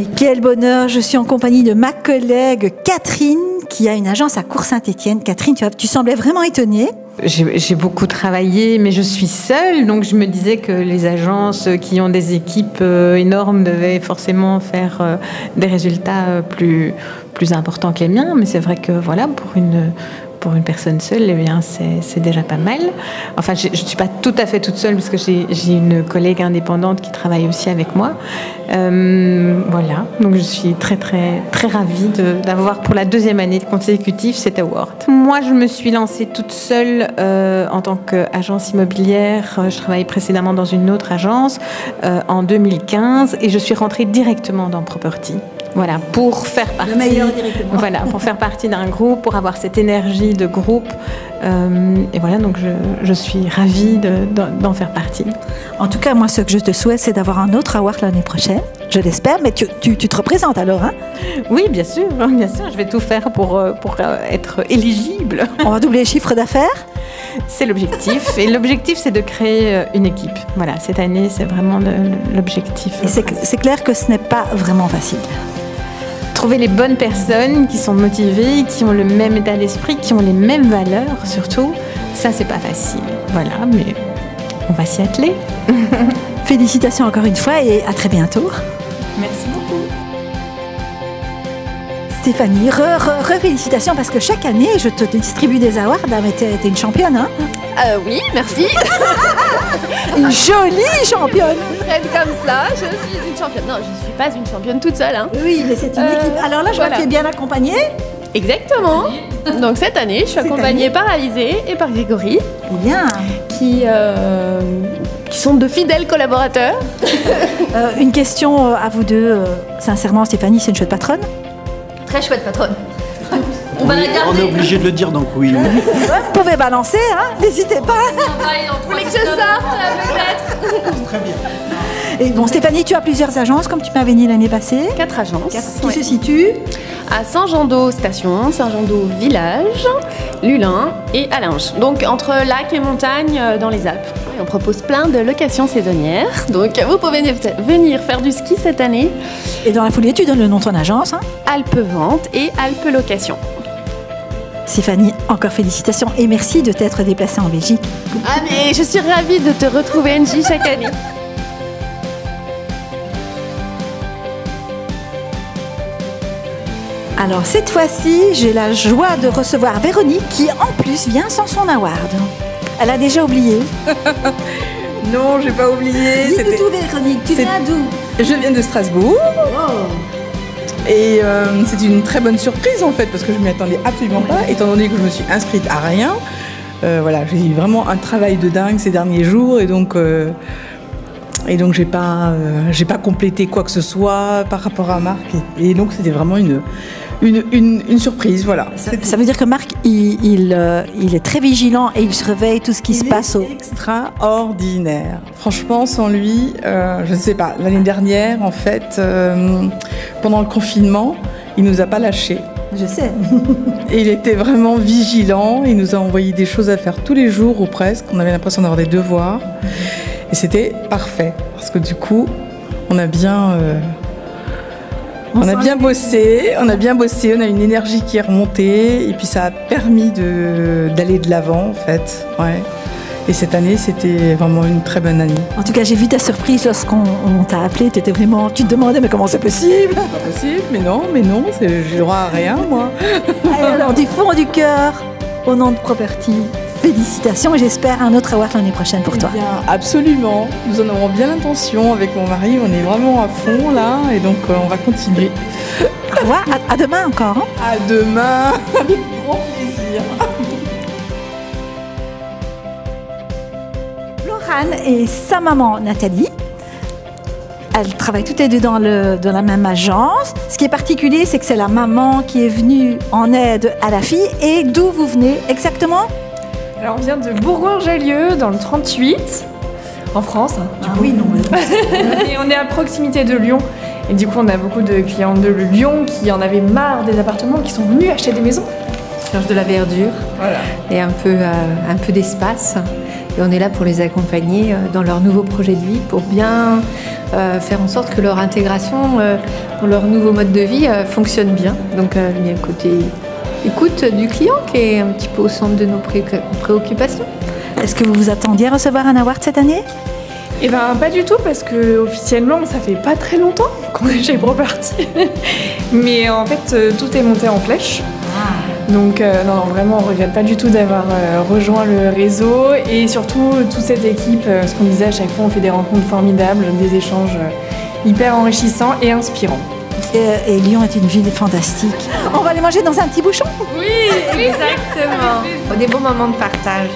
Mais quel bonheur, je suis en compagnie de ma collègue Catherine qui a une agence à Cours-Saint-Étienne. Catherine, tu semblais vraiment étonnée. J'ai beaucoup travaillé, mais je suis seule, donc je me disais que les agences qui ont des équipes énormes devaient forcément faire des résultats plus importants que les miens. Mais c'est vrai que voilà, pour une personne seule, eh bien, c'est déjà pas mal. Enfin, je ne suis pas tout à fait toute seule parce que j'ai une collègue indépendante qui travaille aussi avec moi. Voilà, donc je suis très ravie d'avoir pour la 2e année consécutive cet award. Moi, je me suis lancée toute seule en tant qu'agence immobilière. Je travaillais précédemment dans une autre agence en 2015 et je suis rentrée directement dans Property. Voilà, pour faire partie, le meilleur directement. Voilà, pour faire partie d'un groupe, pour avoir cette énergie de groupe. Et voilà, donc je suis ravie d'en faire partie. En tout cas, moi, ce que je te souhaite, c'est d'avoir un autre award l'année prochaine. Je l'espère, mais tu te représentes alors, hein? Oui, bien sûr, je vais tout faire pour être éligible. On va doubler les chiffres d'affaires? C'est l'objectif. Et l'objectif, c'est de créer une équipe. Voilà, cette année, c'est vraiment l'objectif. Et c'est clair que ce n'est pas vraiment facile. Trouver les bonnes personnes qui sont motivées, qui ont le même état d'esprit, qui ont les mêmes valeurs, surtout, ça, c'est pas facile. Voilà, mais on va s'y atteler. Félicitations encore une fois et à très bientôt. Merci beaucoup. Stéphanie, félicitations parce que chaque année, je te distribue des awards. Mais t'es une championne, hein? Oui, merci. Une jolie championne. Prête comme ça, je suis une championne. Non, je ne suis pas une championne toute seule. Hein. Oui, mais c'est une équipe. Alors là, je vois que tu es bien accompagnée. Exactement. Donc cette année, je suis accompagnée par Alizé et par Grégory. Bien. Qui sont de fidèles collaborateurs. Une question à vous deux. Sincèrement, Stéphanie, c'est une chouette patronne? Très chouette patronne. On est obligé de le dire, donc oui. Vous pouvez balancer, hein? N'hésitez pas. Vous voulez que je sorte, peut-être? Très bien. Et bon, Stéphanie, tu as plusieurs agences, comme tu m'avais dit l'année passée. 4 agences. Qui se situent à Saint-Jean-d'Eau Station, Saint-Jean-d'Eau Village, Lulin et Allinges. Donc entre lac et montagne dans les Alpes. Et on propose plein de locations saisonnières. Donc vous pouvez venir faire du ski cette année. Et dans la foulée, tu donnes le nom de ton agence, hein? Alpes Vente et Alpes Location. Stéphanie, encore félicitations et merci de t'être déplacée en Belgique. Ah mais je suis ravie de te retrouver, Angie, chaque année. Alors cette fois-ci, j'ai la joie de recevoir Véronique qui en plus vient sans son award. Elle a déjà oublié. Non, j'ai pas oublié. Dis-nous tout, Véronique, tu viens d'où? Je viens de Strasbourg. Oh. Et c'est une très bonne surprise en fait, parce que je ne m'y attendais absolument pas, étant donné que je me suis inscrite à rien. Voilà, j'ai eu vraiment un travail de dingue ces derniers jours, et donc j'ai pas complété quoi que ce soit par rapport à Marc. Et donc c'était vraiment une surprise, voilà. Ça veut dire que Marc, il est très vigilant et il surveille tout ce qui se passe au... Extraordinaire. Franchement, sans lui, je ne sais pas, l'année dernière, en fait, pendant le confinement, il nous a pas lâchés. Je sais. Et il était vraiment vigilant, il nous a envoyé des choses à faire tous les jours ou presque, on avait l'impression d'avoir des devoirs. Et c'était parfait, parce que du coup, on a bien bossé, on a une énergie qui est remontée, et puis ça a permis d'aller de l'avant, en fait. Ouais. Et cette année, c'était vraiment une très bonne année. En tout cas, j'ai vu ta surprise lorsqu'on t'a appelé, tu te demandais, mais comment c'est possible? C'est pas possible, mais non, j'ai droit à rien, moi. Alors, du fond du cœur, au nom de Property, félicitations et j'espère un autre award l'année prochaine pour toi. Bien, absolument. Nous en avons bien l'intention avec mon mari. On est vraiment à fond là et donc on va continuer. Au revoir, à demain encore. Hein? À demain, avec grand plaisir. Laurane et sa maman Nathalie. Elles travaillent toutes les deux dans la même agence. Ce qui est particulier, c'est que c'est la maman qui est venue en aide à la fille. Et d'où vous venez exactement? Alors on vient de Bourgoin-Jallieu dans le 38, en France. Oui, non. Et on est à proximité de Lyon. Et du coup, on a beaucoup de clients de Lyon qui en avaient marre des appartements, qui sont venus acheter des maisons. cherchent de la verdure et un peu d'espace. Et on est là pour les accompagner dans leur nouveau projet de vie, pour bien faire en sorte que leur intégration dans leur nouveau mode de vie fonctionne bien. Donc il y a un côté écoute du client qui est un petit peu au centre de nos préoccupations. Est-ce que vous vous attendiez à recevoir un award cette année? Eh ben pas du tout, parce que officiellement ça fait pas très longtemps qu'on est chez Property. Mais en fait tout est monté en flèche. Donc non, vraiment on regrette pas du tout d'avoir rejoint le réseau, et surtout toute cette équipe, ce qu'on disait à chaque fois, on fait des rencontres formidables, des échanges hyper enrichissants et inspirants. Et Lyon est une ville fantastique. On va aller manger dans un petit bouchon? Oui, exactement. Des bons moments de partage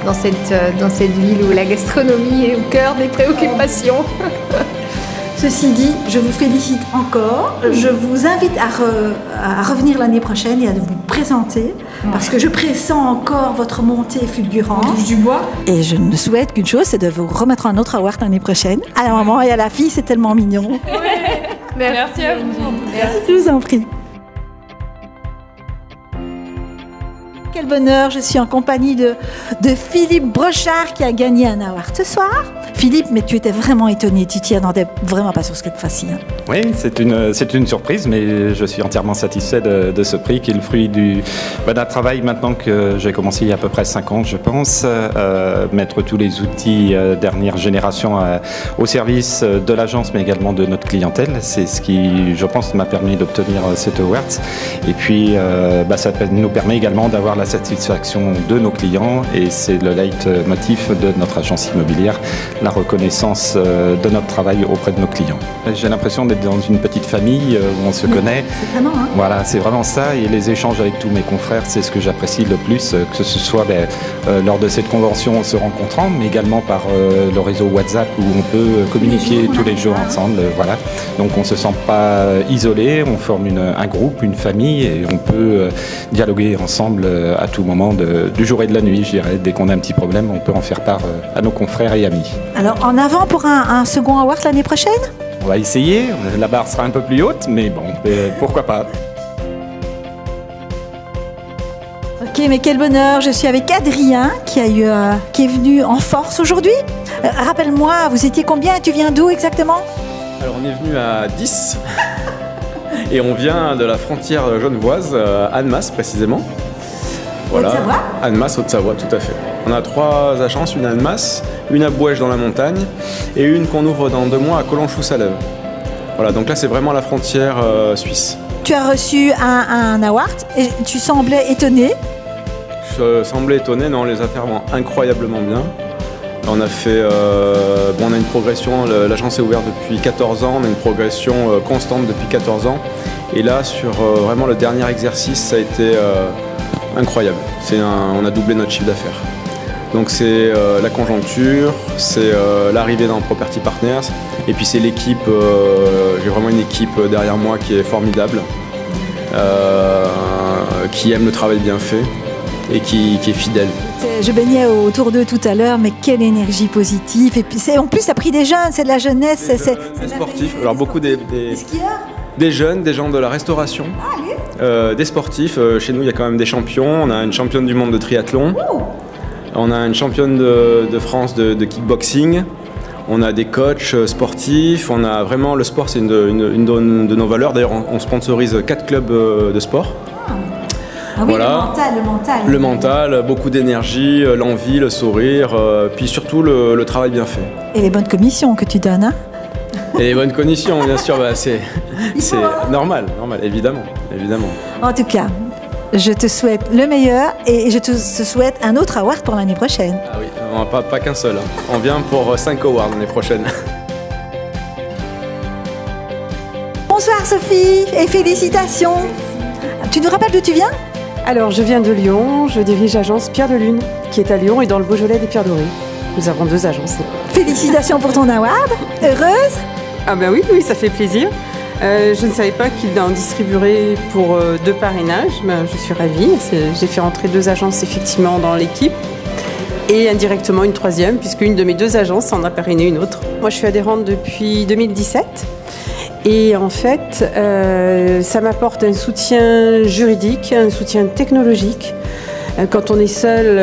dans cette ville où la gastronomie est au cœur des préoccupations. Ceci dit, je vous félicite encore. Je vous invite à revenir l'année prochaine et à vous présenter, parce que je pressens encore votre montée fulgurante. On touche du bois. Et je ne souhaite qu'une chose, c'est de vous remettre un autre award l'année prochaine. À la maman et à la fille, c'est tellement mignon. Merci à vous. Je vous en prie. Quel bonheur, je suis en compagnie de Philippe Brochard qui a gagné un award ce soir. Philippe, mais tu étais vraiment étonné, tu t'y attendais vraiment pas sur cette fois-ci. Hein. Oui, c'est une surprise, mais je suis entièrement satisfait de ce prix qui est le fruit d'un travail maintenant que j'ai commencé il y a à peu près 5 ans, je pense, mettre tous les outils dernière génération au service de l'agence, mais également de notre clientèle. C'est ce qui, je pense, m'a permis d'obtenir cet award. Et puis, ça nous permet également d'avoir la satisfaction de nos clients, et c'est le leitmotiv de notre agence immobilière, la reconnaissance de notre travail auprès de nos clients. J'ai l'impression d'être dans une petite famille où on se connaît. C'est vraiment, hein. Voilà, c'est vraiment ça, et les échanges avec tous mes confrères, c'est ce que j'apprécie le plus, que ce soit lors de cette convention en se rencontrant, mais également par le réseau WhatsApp où on peut communiquer tous les jours ensemble. Voilà. Donc on ne se sent pas isolé, on forme un groupe, une famille, et on peut dialoguer ensemble à tout moment du jour et de la nuit, je dirais. Dès qu'on a un petit problème, on peut en faire part à nos confrères et amis. Alors, en avant pour un second award l'année prochaine? On va essayer, la barre sera un peu plus haute, mais bon, pourquoi pas. Ok, mais quel bonheur, je suis avec Adrien qui est venu en force aujourd'hui. Rappelle-moi, vous étiez combien? Tu viens d'où exactement? Alors on est venu à 10 et on vient de la frontière genevoise, Annemasse précisément. Voilà. Haute-Savoie? Annemasse, Haute-Savoie, tout à fait. On a 3 agences, une à Annemasse, une à Bouège dans la montagne et une qu'on ouvre dans 2 mois à Collonchou-Salève. Voilà, donc là c'est vraiment la frontière suisse. Tu as reçu un award et tu semblais étonné. Je semblais étonné, non, les affaires vont incroyablement bien. On a fait, on a une progression, l'agence est ouverte depuis 14 ans, on a une progression constante depuis 14 ans. Et là, sur vraiment le dernier exercice, ça a été incroyable. On a doublé notre chiffre d'affaires. Donc c'est la conjoncture, c'est l'arrivée dans Property Partners, et puis c'est l'équipe, j'ai vraiment une équipe derrière moi qui est formidable, qui aime le travail bien fait et qui est fidèle. Je baignais autour d'eux tout à l'heure, mais quelle énergie positive. Et puis en plus, ça a pris des jeunes, c'est de la jeunesse. Des sportifs, alors beaucoup des skieurs, des jeunes, des gens de la restauration, des sportifs. Chez nous, il y a quand même des champions. On a une championne du monde de triathlon. On a une championne de France de kickboxing. On a des coachs sportifs. On a vraiment, le sport, c'est une de nos valeurs. D'ailleurs, on sponsorise 4 clubs de sport. Ah oui, voilà. Le mental, beaucoup d'énergie, l'envie, le sourire, puis surtout le travail bien fait. Et les bonnes commissions que tu donnes, hein? Et les bonnes conditions, bien sûr, c'est normal, évidemment. En tout cas, je te souhaite le meilleur et je te souhaite un autre award pour l'année prochaine. Ah oui, pas qu'un seul. On vient pour 5 awards l'année prochaine. Bonsoir Sophie et félicitations. Tu nous rappelles d'où tu viens? Alors, je viens de Lyon, je dirige l'agence Pierre de Lune, qui est à Lyon et dans le Beaujolais des Pierres Dorées. Nous avons 2 agences. Félicitations pour ton award. Heureuse? Ah ben oui, ça fait plaisir. Je ne savais pas qu'il en distribuerait pour 2 parrainages. Ben, je suis ravie. J'ai fait rentrer 2 agences effectivement dans l'équipe et indirectement une 3e, puisqu'une de mes 2 agences en a parrainé une autre. Moi, je suis adhérente depuis 2017. Et en fait, ça m'apporte un soutien juridique, un soutien technologique. Quand on est seul,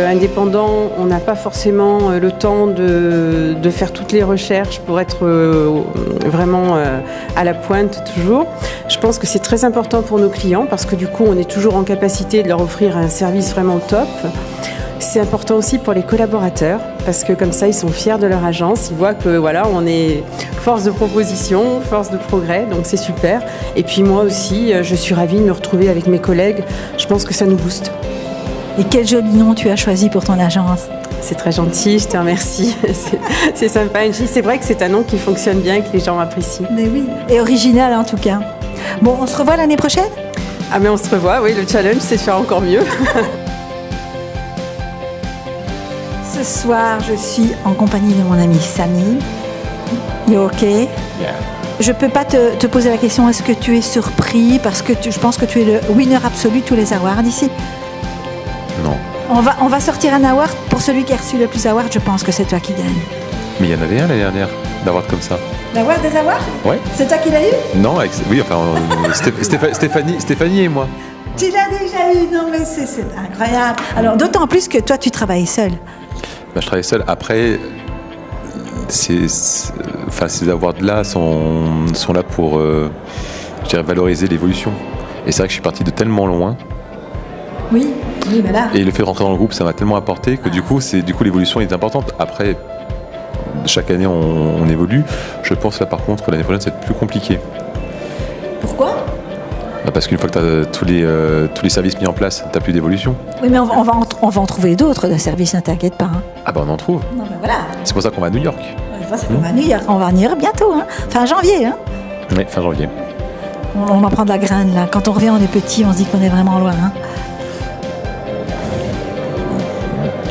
indépendant, on n'a pas forcément le temps de faire toutes les recherches pour être vraiment à la pointe toujours. Je pense que c'est très important pour nos clients parce que du coup, on est toujours en capacité de leur offrir un service vraiment top. C'est important aussi pour les collaborateurs parce que comme ça, ils sont fiers de leur agence. Ils voient que voilà, on est force de proposition, force de progrès, donc c'est super. Et puis moi aussi, je suis ravie de me retrouver avec mes collègues. Je pense que ça nous booste. Et quel joli nom tu as choisi pour ton agence? C'est très gentil, je te remercie. C'est sympa, Angie. C'est vrai que c'est un nom qui fonctionne bien, que les gens apprécient. Mais oui, et original en tout cas. Bon, on se revoit l'année prochaine? Ah mais on se revoit, oui, le challenge c'est de faire encore mieux. Ce soir, je suis en compagnie de mon ami Samy. You okay? Yeah. Je peux pas te poser la question, est-ce que tu es surpris? Parce que je pense que tu es le winner absolu de tous les awards ici. Non. On va sortir un award pour celui qui a reçu le plus d'awards, je pense que c'est toi qui gagne. Mais il y en avait un l'année dernière, d'award comme ça. L'award des awards? Ouais. C'est toi qui l'as eu? Non, oui, enfin, Stéphanie et moi. Tu l'as déjà eu, non mais c'est incroyable. Alors d'autant plus que toi tu travailles seul. Ben, je travaille seul. Après, ces awards-là sont là pour, je dirais, valoriser l'évolution. Et c'est vrai que je suis parti de tellement loin. Oui, voilà. Et le fait de rentrer dans le groupe, ça m'a tellement apporté que du coup l'évolution est importante. Après, chaque année, on évolue. Je pense là, par contre, que l'année prochaine, ça va être plus compliqué. Pourquoi? Parce qu'une fois que tu as tous les services mis en place, tu n'as plus d'évolution. Oui, mais on va en trouver d'autres de services, ne t'inquiète pas. Hein. Ah ben on en trouve. Non, ben voilà. C'est pour ça qu'on va à New York. C'est pour ça qu'on va à New York. On va à New York bientôt, hein. Fin janvier. Hein. Oui, fin janvier. On en prend de la graine, là. Quand on revient, on est petit, on se dit qu'on est vraiment loin. Hein.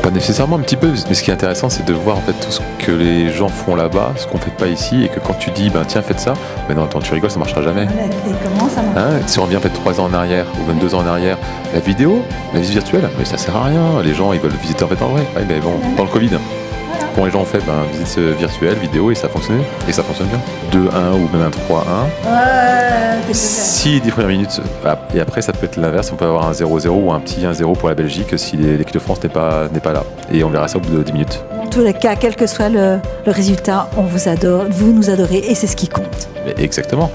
Pas nécessairement, un petit peu. Mais ce qui est intéressant, c'est de voir en fait tout ce que les gens font là-bas, ce qu'on fait pas ici, et que quand tu dis, ben tiens, faites ça, mais non, attends, tu rigoles, ça marchera jamais. Et comment ça marche? Si on revient peut-être 3 ans en arrière, ou même 2 ans en arrière, la vidéo, la visite virtuelle, mais ça sert à rien. Les gens, ils veulent visiter en fait en vrai. Ouais, mais bon, dans le Covid, quand les gens ont fait visite virtuelle, vidéo, et ça a fonctionné. Et ça fonctionne bien. 2-1 ou même un 3-1. Si 10 premières minutes, et après ça peut être l'inverse, on peut avoir un 0-0 ou un petit 1-0 pour la Belgique si l'équipe de France n'est pas là. Et on verra ça au bout de 10 minutes. Dans tous les cas, quel que soit le résultat, on vous adore, vous nous adorez et c'est ce qui compte. Mais exactement.